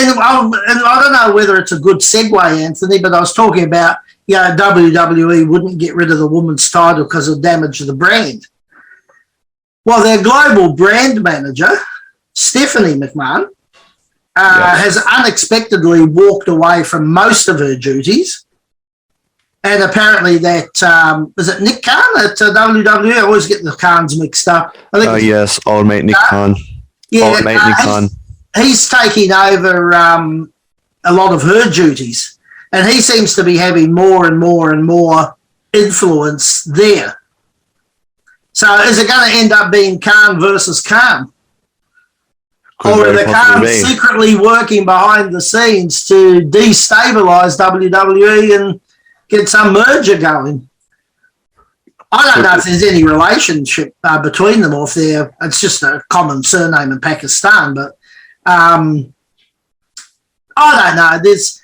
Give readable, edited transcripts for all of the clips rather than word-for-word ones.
I don't know whether it's a good segue, Anthony, but I was talking about, WWE wouldn't get rid of the women's title because of damage to the brand. Well, their global brand manager, Stephanie McMahon, has unexpectedly walked away from most of her duties. And apparently that, is it Nick Khan at WWE? I always get the Khans mixed up. Yes, old mate Nick Khan. Yeah, old mate Nick Khan. He's taking over a lot of her duties. And he seems to be having more and more and more influence there. So is it going to end up being Khan versus Khan? Or are the Khans secretly working behind the scenes to destabilise WWE and get some merger going? I don't know if there's any relationship between them, or if it's just a common surname in Pakistan, but I don't know. There's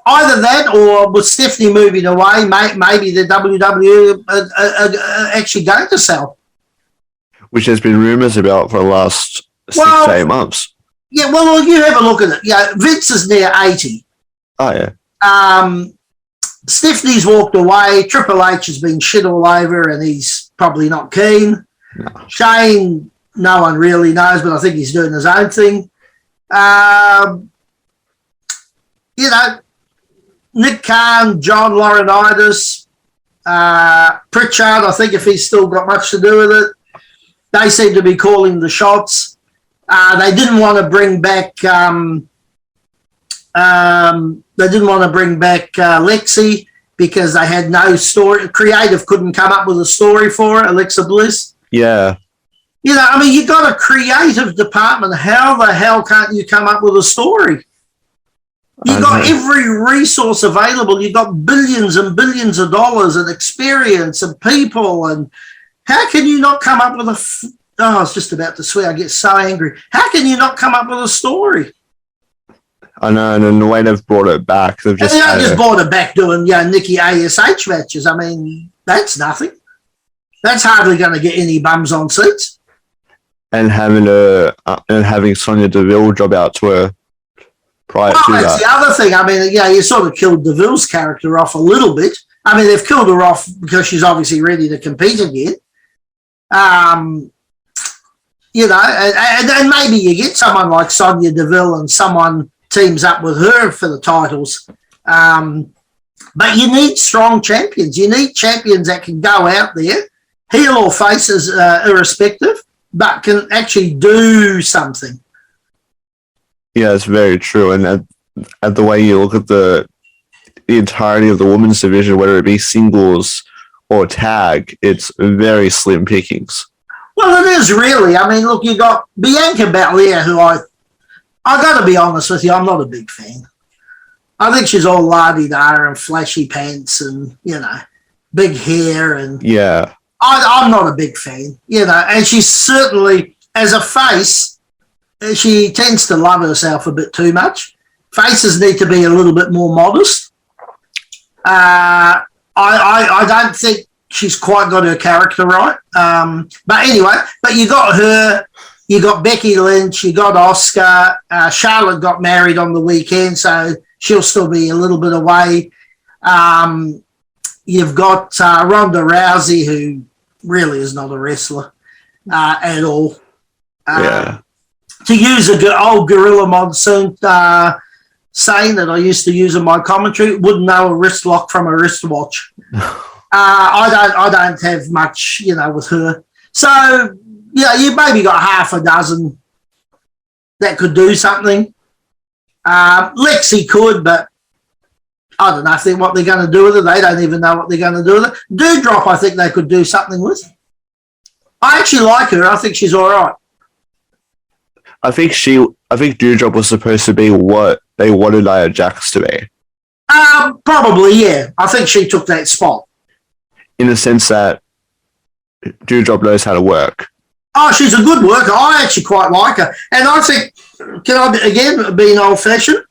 either that, or with Stephanie moving away, maybe the WWE are actually going to sell. Which there's been rumours about for the last 6 to 8 months. Yeah, well, you have a look at it. Yeah, Vince is near 80. Oh, yeah. Stephanie's walked away. Triple H has been shit all over, and he's probably not keen. No. Shane, no one really knows, but I think he's doing his own thing. Nick Khan, John Laurinaitis, Pritchard, I think if he's still got much to do with it. They seem to be calling the shots. They didn't want to bring back Lexi because they had no story. Creative couldn't come up with a story for it, Alexa Bliss. Yeah. You got a creative department. How the hell can't you come up with a story? You've got every resource available. You've got billions and billions of dollars and experience and people. And how can you not come up with I was just about to swear. I get so angry. How can you not come up with a story? I know, and then the way they've brought it back, they've just brought it back doing Nikki ASH matches. I mean, that's nothing. That's hardly going to get any bums on seats. And having Sonya Deville job out to her prior to that. That's the other thing. I mean, you sort of killed Deville's character off a little bit. I mean, they've killed her off because she's obviously ready to compete again. And maybe you get someone like Sonya Deville and someone teams up with her for the titles. But you need strong champions. You need champions that can go out there, heel or faces, irrespective, but can actually do something. Yeah, it's very true. And at the way you look at the entirety of the women's division, whether it be singles or tag, it's very slim pickings. Well, it is really. I mean, look, you got Bianca Belair, who I got to be honest with you, I'm not a big fan. I think she's all la-di-da and flashy pants and, big hair. And yeah. I'm not a big fan, and she's certainly, as a face, she tends to love herself a bit too much. Faces need to be a little bit more modest. I don't think she's quite got her character right. But anyway, you got her, you got Becky Lynch, you got Asuka. Charlotte got married on the weekend, so she'll still be a little bit away. You've got Ronda Rousey, who really is not a wrestler at all. To use old Gorilla Monsoon saying that I used to use in my commentary, wouldn't know a wrist lock from a wristwatch. I don't have much, with her. So, you maybe got half a dozen that could do something. Lexi could, but I don't know what they're going to do with it. They don't even know what they're going to do with it. Doudrop, I think they could do something with. I actually like her. I think she's all right. I think Doudrop was supposed to be what they wanted Nia Jax to be. Probably, yeah. I think she took that spot. In the sense that Doudrop knows how to work. Oh, she's a good worker. I actually quite like her. And I think, can I, again, being old-fashioned,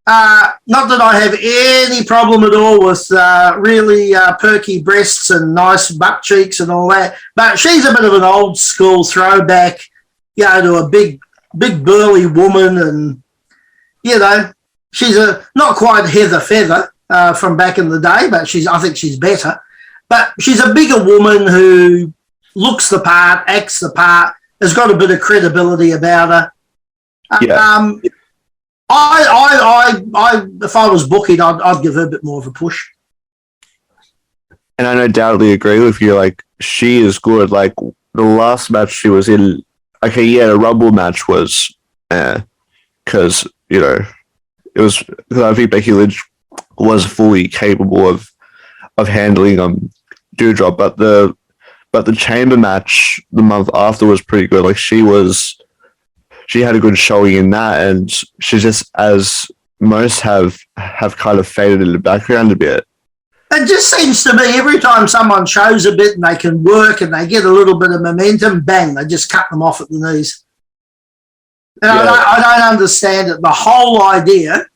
not that I have any problem at all with really perky breasts and nice butt cheeks and all that, but she's a bit of an old-school throwback, to a big burly woman, and you know, she's not quite Heather Feather from back in the day, but I think she's better. But she's a bigger woman who looks the part, acts the part, has got a bit of credibility about her. Yeah. If I was booking, I'd give her a bit more of a push. And I undoubtedly agree with you. Like, she is good. Like, the last match she was in, okay, yeah, the Rumble match was, because, you know, it was, because I think Becky Lynch was fully capable of handling Dewdrop, but the Chamber match the month after was pretty good. Like, she had a good showing in that, and she just, as most have kind of faded in the background a bit. It just seems to me every time someone shows a bit and they can work and they get a little bit of momentum, bang, they just cut them off at the knees. And yeah. I don't understand it. The whole idea,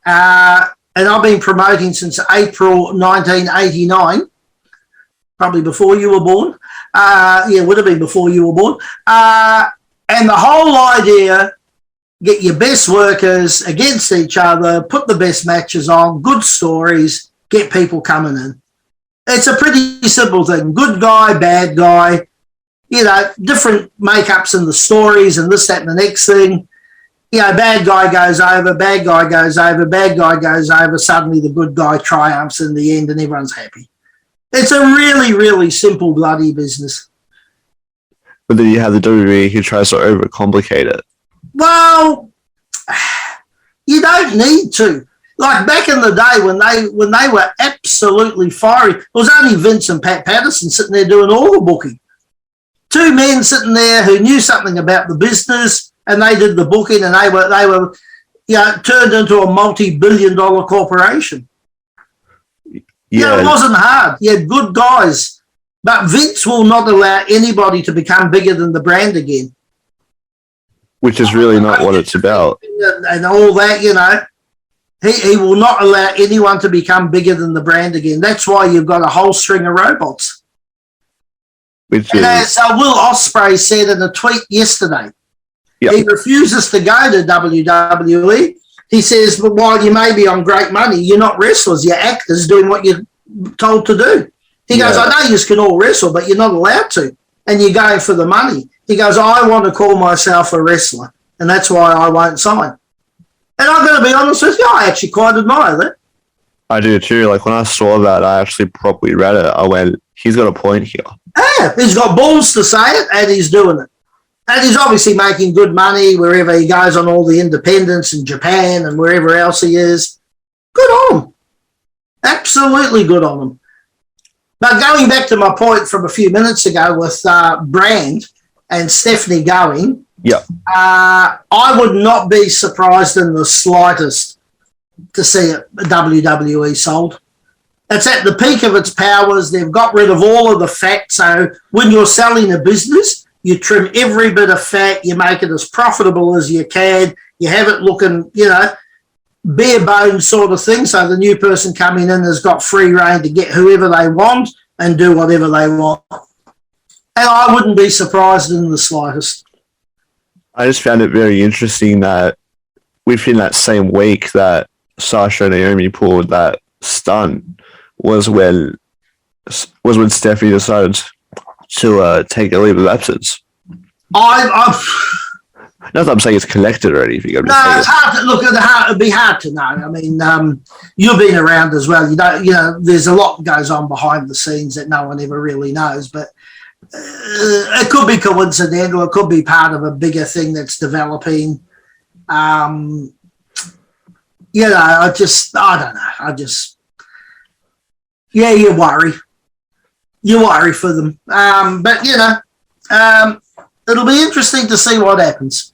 and I've been promoting since April 1989, probably before you were born. Yeah, would have been before you were born. And the whole idea, get your best workers against each other, put the best matches on, good stories, get people coming in. It's a pretty simple thing. Good guy, bad guy, you know, different makeups in the stories and this, that, and the next thing. You know, bad guy goes over, bad guy goes over, bad guy goes over. Suddenly the good guy triumphs in the end and everyone's happy. It's a really, really simple bloody business. But then you have the WWE who tries to overcomplicate it. Well, you don't need to. Like back in the day when they were absolutely fiery, it was only Vince and Pat Patterson sitting there doing all the booking. Two men sitting there who knew something about the business, and they did the booking, and they were, you know, turned into a multi-billion-dollar corporation. Yeah, it wasn't hard. You had good guys, but Vince will not allow anybody to become bigger than the brand again. Which is really not what it's about. And all that, you know. He will not allow anyone to become bigger than the brand again. That's why you've got a whole string of robots. And as Will Ospreay said in a tweet yesterday, yep. He refuses to go to WWE. He says, but while you may be on great money, you're not wrestlers, you're actors doing what you're told to do. He goes, I know you can all wrestle, but you're not allowed to, and you're going for the money. He goes, I want to call myself a wrestler, and that's why I won't sign. And I'm going to be honest with you, I actually quite admire that. I do too. Like when I saw that, I actually properly read it. I went, he's got a point here. Yeah, he's got balls to say it, and he's doing it. And he's obviously making good money wherever he goes on all the independents in Japan and wherever else he is. Good on him. Absolutely good on him. But going back to my point from a few minutes ago with Brand and Stephanie going, yeah, I would not be surprised in the slightest to see WWE sold. It's at the peak of its powers. They've got rid of all of the fat. So when you're selling a business, you trim every bit of fat. You make it as profitable as you can. You have it looking, you know, bare bones sort of thing. So the new person coming in has got free reign to get whoever they want and do whatever they want. And I wouldn't be surprised in the slightest. I just found it very interesting that within that same week that Sasha and Naomi pulled that stunt was when Stephanie decided to take a leave of absence. Not that I'm saying it's connected or anything. No, it's hard to look at the heart. It'd be hard to know. I mean, you've been around as well. You know, there's a lot goes on behind the scenes that no one ever really knows. But it could be coincidental. It could be part of a bigger thing that's developing. You know, I don't know. Yeah, you worry. You worry for them. But, you know, it'll be interesting to see what happens.